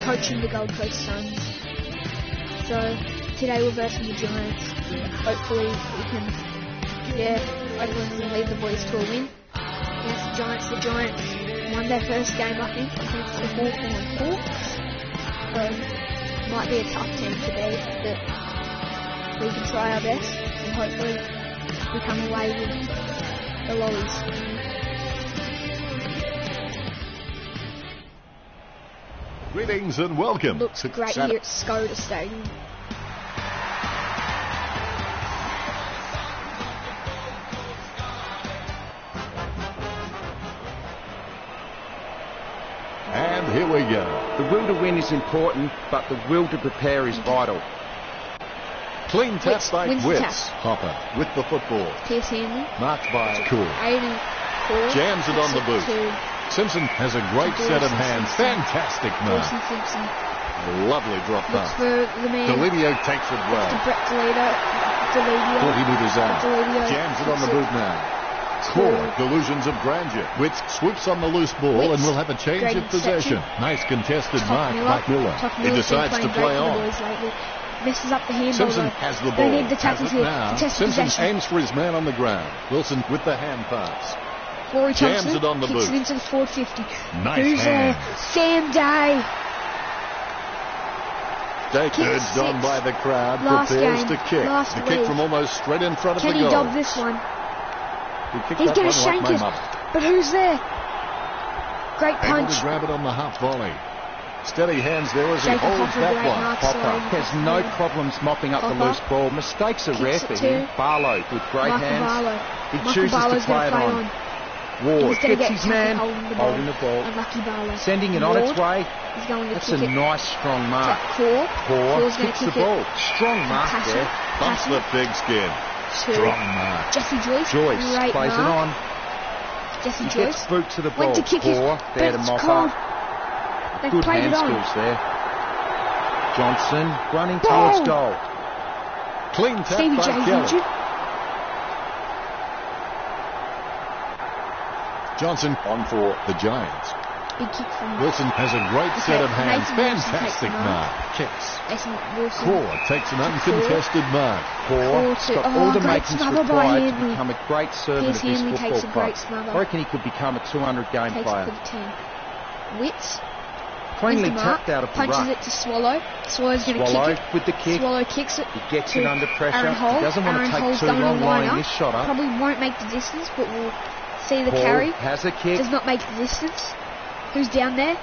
coaching the Gold Coast Suns. So today we're versing the Giants. Hopefully we can lead the boys to a win against the Giants. The Giants won their first game, I think it's the Hawthorn Hawks. So might be a tough team to beat, but we can try our best and hopefully we come away with the lollies. Greetings and welcome. Looks great here at Skoda Stadium. And here we go. The will to win is important, but the will to prepare is vital. Clean tap by Witts. Tap. Hopper with the football. Pierce Hanley. Marked by Cool. Aiden Core. Jams it on the boot. Simpson has a great set of hands. Fantastic mark. Dawson Simpson. Lovely drop Looks pass. for the man. Delidio takes it To well. Brett Delidio. 40 metres out. Delidio. Jams it on the boot now. Core, delusions of grandeur. Witts swoops on the loose ball and will have a change Great of possession. Nice contested mark by Miller. He decides to play on. Messes up the handball. Simpson has the ball. They need the tackles here. Now. Contested Simpson possession. aims for his man on the ground. Wilson with the hand pass. Corey Jams Thompson it on the kicks boot. it into the forward 50. Nice Who's there? hands. Sam Day. Day Kick urged on six. by the crowd. Last Prepares game. to kick. Last The kick week. from almost straight in front of Can the he goal. dob this one? He kicked He's that going one to like shank my it. mother. But who's there? Great Able punch. to grab it on the half volley. Steady hands there as he Jacob holds Hopper, that great one. mark, Hopper sliding has across no the middle. problems mopping up the Hopper. loose ball. Mistakes are Kicks rare it for to him. Barlow with great Michael hands. Barlow. He Michael chooses Barlow's to play going to it play on. on. Ward He's going to gets get his man, holding the ball. ball, Unlucky Barlow. sending it on its Ward way. He's going to That's kick a it. nice strong To mark. Core. Core Core's going kicks to the kick ball. it. Strong mark Passion. there. Bumps the pigskin. To Strong mark. Jesse Joyce. Joyce Great plays mark. it on. Jesse He Joyce. gets boot to the ball. Went to kick it. Core But there to it's mop cold. up. They've Good played hand it on. skills there. Johnson running Ball. towards goal. Clean tap Stevie by J's Kelly. injured. Johnson on for the Giants. Big kick from Wilson has a great set of hands. Nathan Wilson Fantastic takes the mark. Kicks. Mason Wilson. Core takes an uncontested mark. Core to- got all the great makings smother by required to Hanley. become a great servant Pierce of this Hanley takes a football great club. smother. I reckon he could become a 200 game Takes player. it for the 10. Witts. Cleanly Wins the mark, tapped out of the punches ruck. it to Swallow. Swallow's going to kick Swallow it. with the kick. Swallow kicks it. He gets to it under pressure. Aaron Hall. He doesn't want Aaron to take Hall's too going long to line lining up. this shot up. Probably won't make the distance, but we'll see the Hall carry. has a kick. Does not make the distance. Who's down there?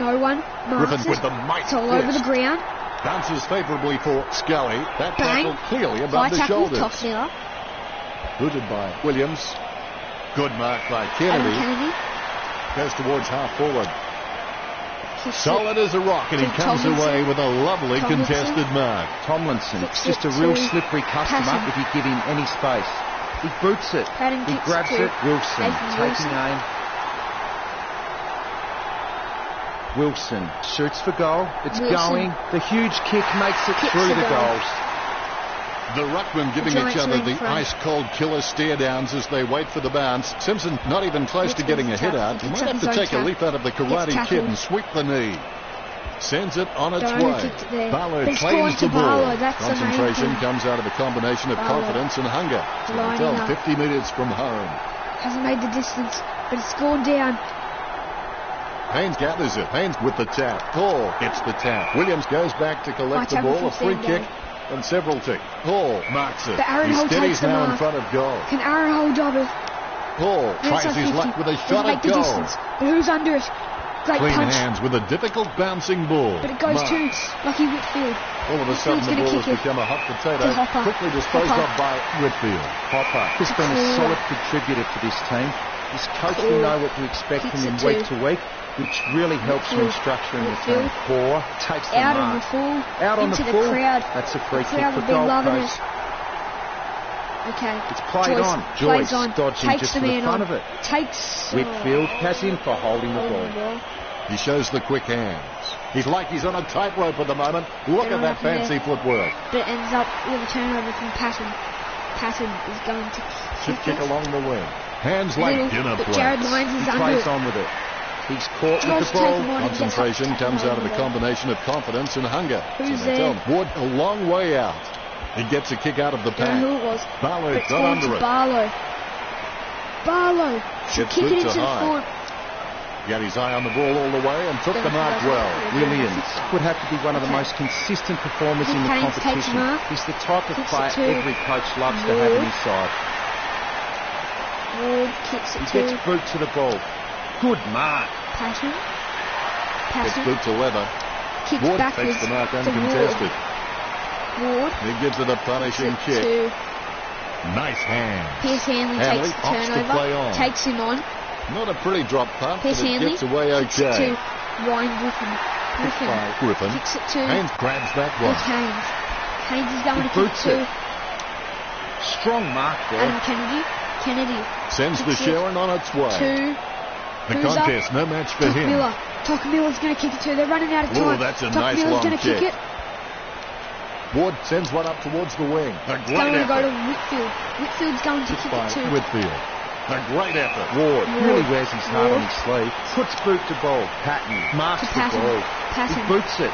No one. Griffin Marks with it. the mighty It's all over fist. the ground. Bounces favourably for Scully. That Bang. tackle clearly High above the tackle. shoulders. Toss Miller. Booted by Williams. Good mark by Adam Kennedy. Kennedy. Goes towards half forward. Kicks Solid as a rock, and he to comes Tomlinson. away with a lovely Tomlinson. contested mark. Tomlinson, Kicks just a it real to slippery customer Patton. if you give him any space. He boots it. Patton He kicks grabs to it. Wilson Nathan taking Wilson. aim. Wilson shoots for goal. It's Wilson. going. The huge kick makes it Kicks through the the goal. goals. The ruckmen giving Giants each other are in the front. ice-cold killer stare-downs as they wait for the bounce. Simpson not even close Witts to getting a wins hit the out. tap. He Picks might up have his to own take a tap. leap out of the Gets Karate Kid tackled. and sweep the knee. Sends it on its Darwin way. kicked it there. Barlow But it's claims gone the to ball. Barlow. That's the main Concentration thing. comes out of a combination of Barlow. confidence and hunger. Lining Tell up. 50 metres from home. Hasn't made the distance, but it's gone down. Haynes gathers it. Haynes with the tap. Hall gets the tap. Williams goes back to collect the tackle ball. from A free Sam kick Day. and several tick. Hall marks it. But Aaron He Hall steadies takes the now in mark. front of goal. Can Aaron hold job it? Hall tries Inside his 50. luck with a Doesn't shot make at the goal. distance. But who's under it? Great Clean punch. hands with a difficult bouncing ball. But it goes Mark. to Lucky Whitfield. All of a sudden Whitfield's the gonna ball has kick it become a hot potato. to Hopper. Quickly disposed Hopper. of by Whitfield. Hopper has been a Cool. solid contributor to this team. His coach Cool. will know what to expect Kicks from him it week to to week, which really helps him Whitfield. structuring the team. Whitfield. Core takes the Out mark. on the full. Out on into the the full. crowd. That's a free The kick crowd for will be Gold loving Coast. it. Okay. It's played Joyce on. plays Joyce on. dodging Takes just the for the man front on. of it. Takes Whitfield has him for holding the ball. He shows the quick hands. He's like he's on a tightrope at the moment. Look at that fancy footwork. But it ends up with a turnover from Patton. Patton is going to Should kick along the wing. Hands like Little, dinner but plates. Jared Lyons He is under plays it. on with it. He's caught with Tries the to take ball. him on and gets up, Concentration tackle comes him out of on a the ball. combination of confidence and hunger. Who's So they there? tell him, Wood a long way out. He gets a kick out of the Don't know who pack. it was. Barlow But it's got gone under to it. Barlow. Barlow should Gets kick it boots into the high. forward. He had his eye on the ball all the way and took the mark well. Williams would have to be one of the most consistent performers in the Haynes takes competition. mark. He's the type of Kicks player it to every coach loves to have in Ward. his side. Ward kicks He it gets to boot to the ball. Good mark. Patton. Gets Patton boot to leather. kicks Ward backwards takes the mark to uncontested. Ward. He gives it a punishing Kicks kick. it to Nice hands. Pierce Hanley Hanley takes the opts to play turnover, on. takes him on. Not a pretty drop punt, Pierce but it Hanley gets away kicks it okay. to Ryan Griffin. Griffin. Kicks it to Haynes grabs that Nick one. Haynes. Haynes is going He to kick boots to it. Strong mark there. Adam Kennedy. Kennedy Sends the kicks it Sharon on its way. to The who's up? contest, no match for Tuck him. Miller. Tuck Miller's going to kick it to. They're running out of Oh, time. that's a Tuck nice Miller's long going to kick kick. it. Ward sends one up towards the wing. A It's great going to go to effort. Whitfield. Whitfield's going to kick By it to Whitfield. A great effort. Ward really Ward. wears his heart on Ward. his sleeve. Puts boot to ball. Patton marks To the Patton. ball. Patton. He boots it.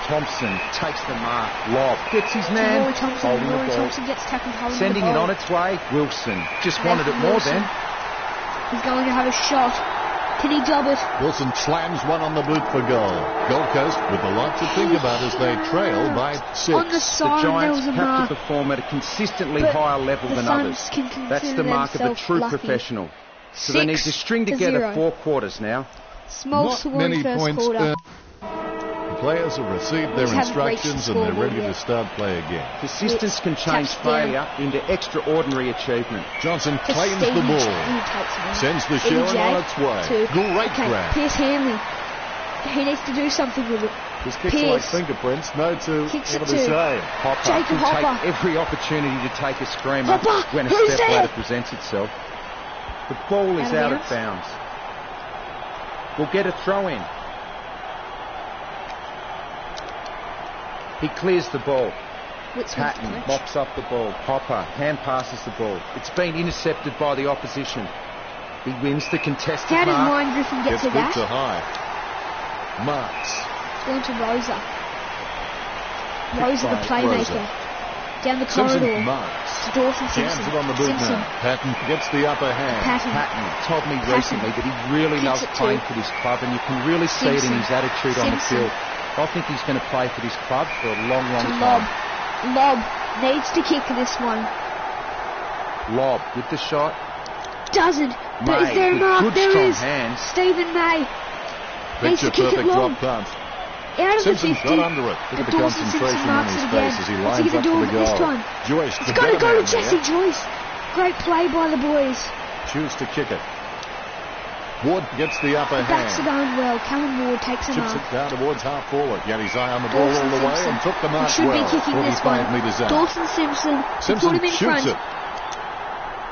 Thompson takes the mark. Lob. Gets his to man. Rory Thompson. Holding Rory the ball. Thompson gets tackled holding Sending the it ball. on its way. Wilson just Nathan wanted it more Wilson. then. He's going to have a shot. Can he job it? Wilson slams one on the boot for goal. Gold Coast with a lot to think about as they trail by 6. On the The side, there Giants was a have mark. to perform at a consistently But higher level the than Suns others. can consider That's the mark of a themselves true lucky. professional. So they need to string together 6-0. 4 quarters now. Small Not scoring many first points quarter. earned. The players have received their We haven't reached the instructions and they're scoreboard ready to yet. start play again. Persistence can change Touchdown. failure into extraordinary achievement. Johnson To claims the Stevie ball. He takes it on. Sends the Stevie Sharon J on its way. to- Great okay, grab. Pierce Hanley. He needs to do something with it. His kicks like Pierce fingerprints. No two. Kicks it Never the to- same. Hopper Jacob can Hopper. take every opportunity to take a screamer Hopper, when a who's step there? ladder presents itself. The ball is out of bounds. We'll get a throw in. He clears the ball. Patton mops up the ball. Hopper hand passes the ball. It's been intercepted by the opposition. He wins the contested How did mark. Ryan Griffin get Gets to boot that? to high. Marks. It's gone to Rosa. Rosa the by playmaker. Rosa. Down the Simpson corridor. marks. To Dawson Jams Simpson. it on the boot Simpson. now. Patton gets the upper hand. Patton. Patton told me Patton. recently that he really Kicks loves it to playing for this club, and you can really see it in Simpson. his attitude on the Simpson. field. I think he's going to play for this club for a long, long To time. Lob. Lob needs to kick this one. Lob with the shot. Doesn't. But is May there a with mark? good, There strong is. hands. Stephen May needs Picture to kick it perfect long. drop punt. Out of Simpson the 50. got under it. Look But at the Dawson concentration Simpson on marks his it face again. as he What's lines he gonna up do for with the it this goal. time? Joyce, It's the going to better go to man Jesse there. Joyce. Great play by the boys. Choose to kick it. Ward gets the upper The backs are hand. going well. Callum Ward takes a Chips mark. it down towards half forward. He had his eye on the ball Dawson all the way Simpson. and took the mark He should well. be kicking this 45 one. metres out. Dawson Simpson. Simpson put him in shoots front. it.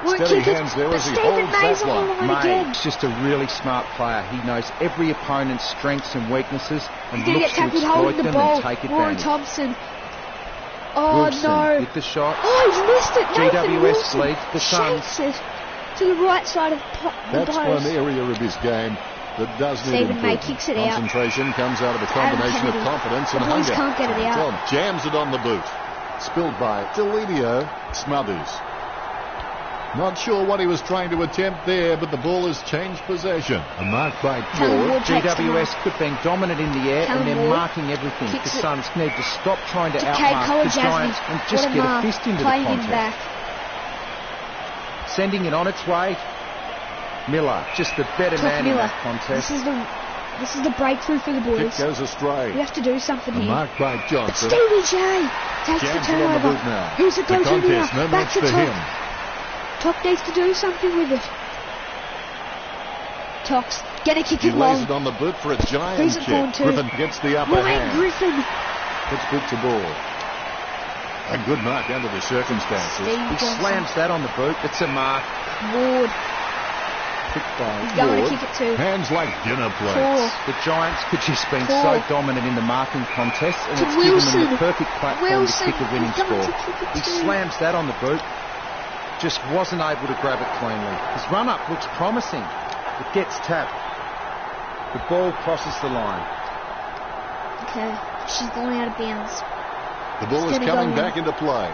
Won't Steady kick hands it. there But as he Stephen holds May's that on the one. line again. May's just a really smart player. He knows every opponent's strengths and weaknesses and He's going to looks get to tackled exploit holding the them ball. and take Rory advantage. Thompson. Oh Wilson no. with the shot. Oh, he's missed it. Nathan GWS Wilson leads the Suns. shakes it to the right side of the That's post. one area of his game that does need Stephen May improvement. kicks it out. Concentration comes out of a To Adam combination of Kennedy. confidence and The boys hunger. can't get it out. Tom jams it on the boot. Spilled by Deledio. Smothers. Not sure what he was trying to attempt there, but the ball has changed possession. A mark by Callum Ward. Ward takes the GWS mark. could have been dominant in the air, Callum and they're Ward marking everything. kicks The it Suns need to stop trying to To Kate outmark the Giants Colajazzi. and just What a get mark. a fist into Playing the him contest. back. Sending it on its way. Miller, just the better Tough man in Miller. that contest. This is the breakthrough for the Kick boys. goes astray. We have to do something A here. mark by But Johnson. Stevie J takes the Jams it on the turnover. boot now. Who's it The go to contest, now? no Back match to for Top. him. Top needs to do something with it. Tox gonna kick He it lays long. it on the boot for a giant Who's it going kick. to? Griffin gets the upper Ryan hand. Griffin. Puts boot to ball. A good mark under the circumstances. Steve He Johnson. slams that on the boot. It's a mark. Ward. Kicked by He's going Ward. to kick it to Hands like dinner Four. plates. The Giants could just been Four. so dominant in the marking contest, and To it's given them Wilson. the perfect platform Wilson. to kick a winning He's going score. to kick it He to- slams that on the boot. Just wasn't able to grab it cleanly. His run-up looks promising. It gets tapped. The ball crosses the line. Okay, she's going out of bounds. The ball is coming back into play.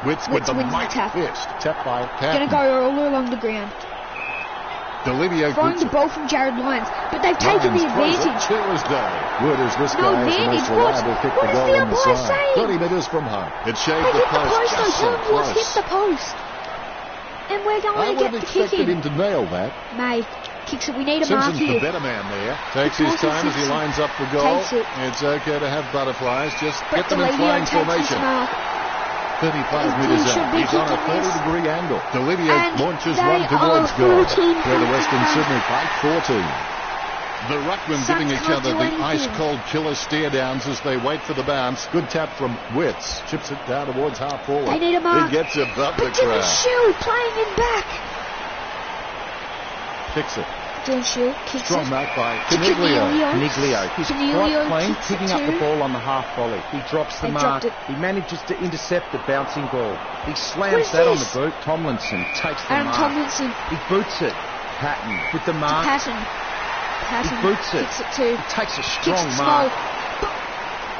Witts with the mighty fist. Tapped by Patton. Going to go all along the ground. Delivio throwing the ball from Jared Lyons, but they've taken the advantage. Clear as day. Word is this No guy advantage. is the most reliable kick What the is goal the on the umpire side. saying? 30 metres from home. It shaved They the hit the post post, just though. so Tom Watts hit close. the post. And we're I going to would get have the kick expected in. him to nail that. May kicks it. We need a mark Simpson's here. the better man there. Takes his time as he lines up for goal. Takes it. It's okay to have butterflies. Just But get them in Delivio flying takes formation. his mark. 35 He metres should out. be He's on a kicking this. 30-degree angle. Delivio And launches they one towards are goal. 14 Where the Western points Sydney fight 14. The ruckmen Suns giving each can't other do the anything. ice-cold killer stare-downs as they wait for the bounce. Good tap from Witts. Chips it down towards half forward. They need a mark. He gets above the But Dylan crowd. Shield playing in back. Kicks it. Dylan Shield kicks Strong it. mark by To Caniglio. Caniglio. He's Caniglio quite clean, kicks picking it up the too. ball on the half volley. He drops the They mark. dropped it. He manages to intercept the bouncing ball. He What slams is that on this? the boot. Tomlinson takes the Adam mark. Tomlinson He boots it. Patton with the to mark. Patton. Patton boots it. kicks it too. He takes a Kicks strong it small. mark.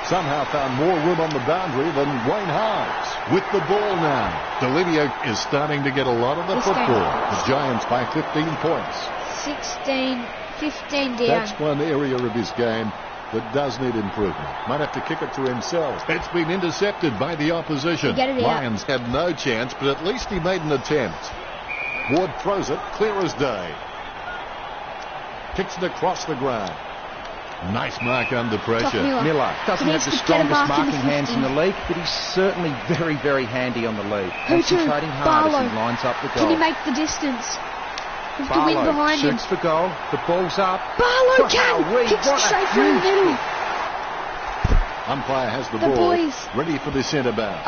Somehow found more room on the boundary than Wayne Hines. With the ball now. Delivio is starting to get a lot of the This game. football. The Giants by 15 points. 15 down. That's one area of his game that does need improvement. Might have to kick it to himself. It's been intercepted by the opposition. Get it out. Lions had no chance, but at least he made an attempt. Ward throws it, clear as day. Kicks it across the ground. Nice mark under pressure. Miller. Miller doesn't He have needs the to get a strongest mark in the marking hands in the 50. league, but he's certainly very, very handy on the lead. Who to? Concentrating hard Barlow. as he lines up the goal. Can he make the distance? With the wind Barlow behind him. shoots for goal. The ball's up. Barlow can! Wowee, Kicks what it a straight through the huge middle. Umpire has the The ball. boys. Ready for the centre bounce.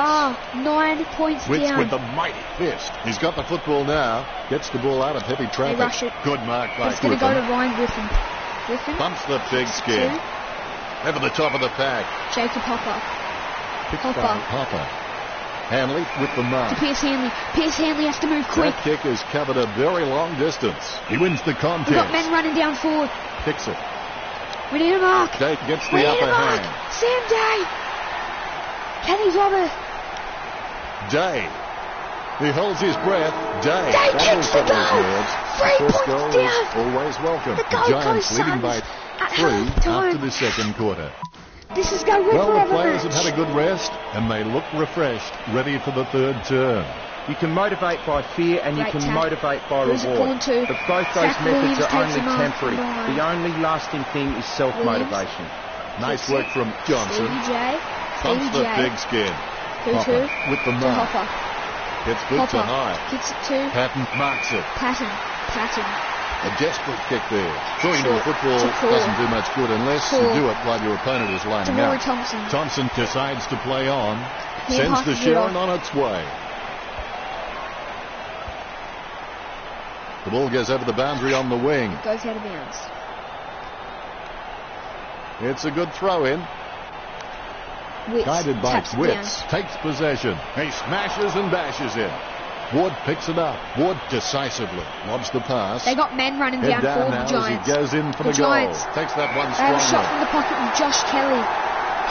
9 points Witts down. with the mighty fist. He's got the football now. Gets the ball out of heavy traffic. rush it. Good mark by It's going to go Griffin. to Ryan Griffin. Griffin. Bumps the big skin. Two. Over the top of the pack. Jacob Hopper. Picked Hopper. by Hopper. Hanley with the mark. To Pierce Hanley. Pierce Hanley has to move quick. That kick has covered a very long distance. He wins the We've got men contest. running down forward. Kicks it. We need a mark. Day gets We the need upper a mark. hand. Sam Day. Kenny Robert. Day. He holds his breath. Day. Day That kicks will the settle his goal. nerves. 3 First points goal down. is always welcome. The Gold Giants Coast leading by Suns at 3 half-time. after the second quarter. This is going Well, the forever players match. have had a good rest and they look refreshed, ready for the third term. You can motivate by fear and you Great can tap. motivate by Who's it reward. going to? But both those Zach methods Williams are takes only him off temporary. the line. The only lasting thing is self-motivation. Nice Kicks work it. from Johnson. Stevie J. Bumps Stevie the J. big skin. Who Hopper to? with the To mark. Hopper. Gets boots Hopper. are high. Kicks it to Patton marks it. Patton. Patton. A desperate kick there. Throwing to a football To Paul. doesn't do much good unless you Paul. do it while your opponent is To lining Rory up. Thompson. Thompson decides to play on. He Sends the passes it Sharon off. on its way. The ball goes over the boundary on the wing. Goes out of bounds. It's a good throw in. Witts Guided by taps it Witts. Takes possession. He smashes and bashes in. Ward picks it up. Ward decisively lobs the pass. They got men running Head down down forward, now the Giants. as he goes in for The the, goal. Giants. Takes that one They have a shot strongly. from the pocket with Josh Kelly.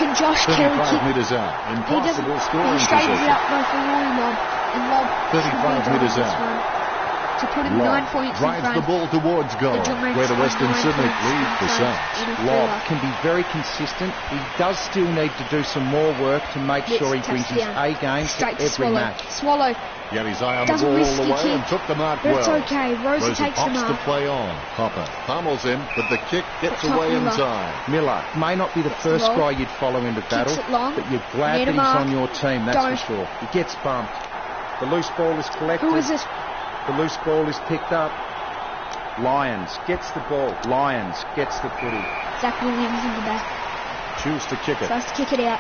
Can Josh Kelly 35 kick? metres out. He Impossible doesn't. scoring He straightens it position. up though for Rory Lob. And Lob 35 metres out. to put him Lobb 9 points in drives front. the ball towards goal, The Giants where the are Western 9 Sydney points lead in the front Suns. in a Lobb thriller. can be very consistent. He does still need to do some more work to make Witts sure he taps brings his down. A game to Straight to every Swallow. match. Swallow. He had his eye on the Doesn't ball all risk the the way kick. and took the mark But well. it's okay. Rosa takes the opts to mark. play on. Hopper pummels him, but the kick gets But away in Miller. time. Miller may not be the first long. guy you'd follow into battle, it long. but you're glad Need that a he's mark. on your team, that's Don't. for sure. He gets bumped. The loose ball is collected. Who is it? The loose ball is picked up. Lyons gets the ball. Lyons gets the footy. Zach Williams in the back. Choose to kick it. Tries to kick it out.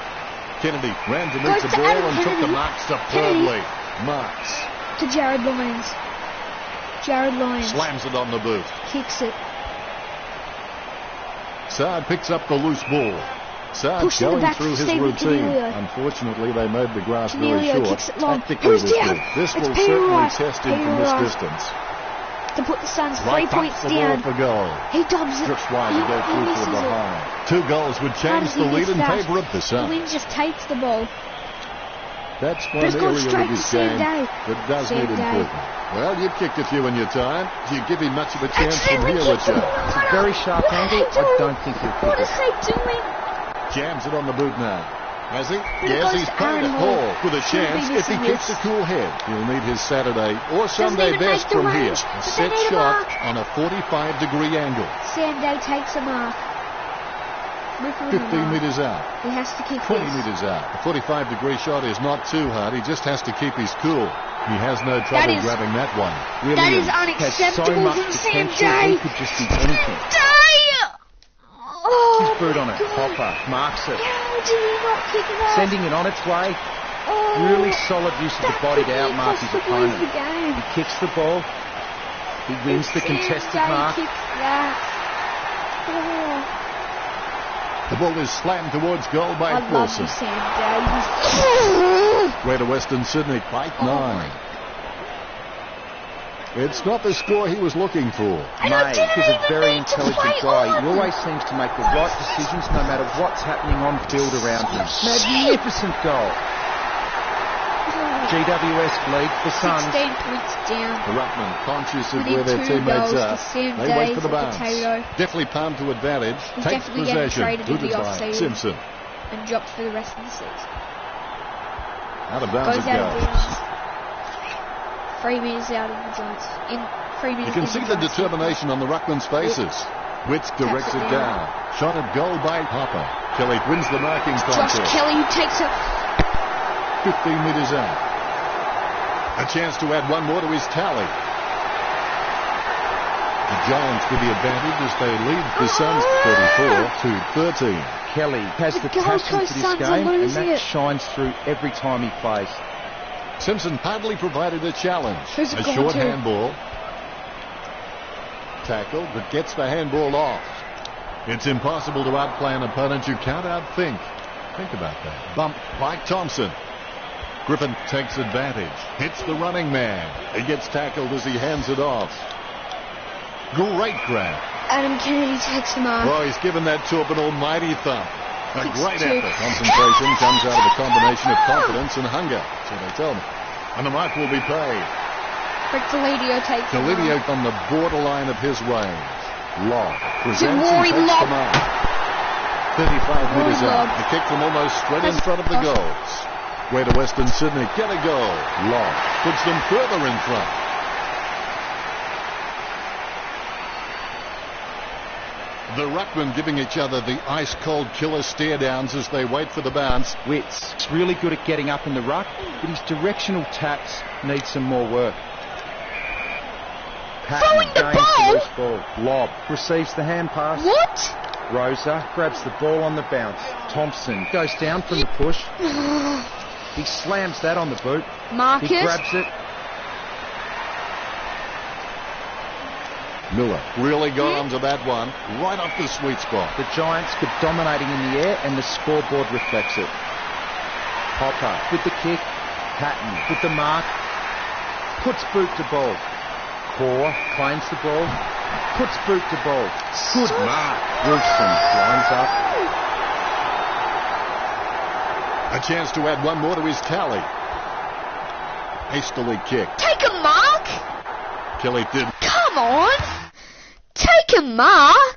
Kennedy ran to meet Goes the to ball Adam and took the Kennedy. mark superbly. Marks. To Jared Lyons. Jared Lyons. Slams it on the boot. Kicks it. Saad picks up the loose ball. Saad Pushing the going back through to his Stephen routine. Caniglio. Unfortunately, they made the grass very Caniglio short. kicks it long. Tactically Who's this down? will, this It's will Peter certainly Wright. test him Peter from this Wright. distance. to put the Suns 3 Right points the ball down. for goal. He dobs it. Strips wide to go He through misses from it. behind. 2 goals would How change does the he lead miss in that? favour of the The Suns. wind just takes the ball. That's one Just gone area straight of his to Sam game Day. that does Sam need Day. improvement. Well, you've kicked a few in your time. Do you give him much of a chance from Accidentally here, kicked Richard? it. It's a very sharp What are angle. they doing? I don't think he'll What kick is it. he doing? Jams it on the boot now. Has he? it Yes, goes he's to played Aaron it. Hall. Hall with a Shouldn't be chance if he missing keeps a this. cool head. He'll need his Saturday or Doesn't Sunday even make best the from here. range, A but set they need a shot mark. on a 45-degree angle. Sam Day takes a mark. With room 15 to mark. metres out. He has to kick 20 this. metres out. A 45-degree shot is not too hard. He just has to keep his cool. He has no trouble is- grabbing that one. That is Williams has so unacceptable much from Sam potential. Day. He could just be anything. Day! Oh, His boot on it. God. Hopper marks it. How did he not kick it out? Sending it on its way. Oh, Really solid use of the that body could to outmark cost his the Blues opponent. the game. He kicks the ball. He wins the Sam contested Day mark. kicks that. Oh, The ball is slammed towards goal by I love Wilson. you, Sam Day. Greater Western Sydney, fight Oh 9. It's not the score he was looking for. And I May didn't is a even very need to intelligent play guy. on. He always seems to make the right decisions no matter what's happening on field around him. Magnificent goal. GWS lead the Suns. 16 points down. The Ruckman, conscious of Within where their 2 teammates goals are, to Sam they Day wait for the for bounce. Potato. Definitely palmed to advantage. He's Takes definitely getting possession. traded in the Booted by off-season. Simpson. And dropped for the rest of the season. Out of bounds Goes it out of goes. bounds. 3 metres out of the Giants. In 3 metres. You can in see the Giants. determination on the Ruckman's faces. Witz directs Taps it it down. Shot at goal by Hopper. Kelly wins the marking Josh contest. Kelly who takes it. 15 metres out. A chance to add one more to his tally. The Giants with the advantage as they lead the Suns 34-13. Kelly has The the Gold passion Coast for this Suns are game, and losing that it. shines through every time he plays. Simpson hardly provided a challenge. Who's it A gone short to? handball. Tackle, but gets the handball off. It's impossible to outplay an opponent you can't outthink. Think about that. Bump by Thompson. Griffin takes advantage. Hits the running man. He gets tackled as he hands it off. Great grab. Adam Kennedy takes the mark. Oh, he's given that to an almighty thump. A Kicks great two. effort. Concentration comes out of a combination of confidence and hunger. So they tell me. And the mark will be paid. Rick Delidio takes the Delidio mark. on the borderline of his range. Lob. Presents Rory and takes Lobb. the mark. 35 metres Rory out. Lobb. The kick from almost straight in That's front of the awesome. goals. Greater Western Sydney get a goal. Lobb puts them further in front. The Ruckman giving each other the ice-cold killer stare-downs as they wait for the bounce. Witz is really good at getting up in the ruck, but his directional taps need some more work. Throwing the gains ball? the loose ball. Lob receives the hand pass. What? Rosa grabs the ball on the bounce. Thompson goes down from the push. He slams that on the boot. Marcus. He grabs it. Miller really got onto that one. Right off the sweet spot. The Giants keep dominating in the air, and the scoreboard reflects it. Hopper with the kick. Patton with the mark. Puts boot to ball. Core claims the ball. Puts boot to ball. Good mark. Wilson lines up. A chance to add one more to his tally. Hastily kicked. Take a mark? Kelly did. Come on. Take a mark.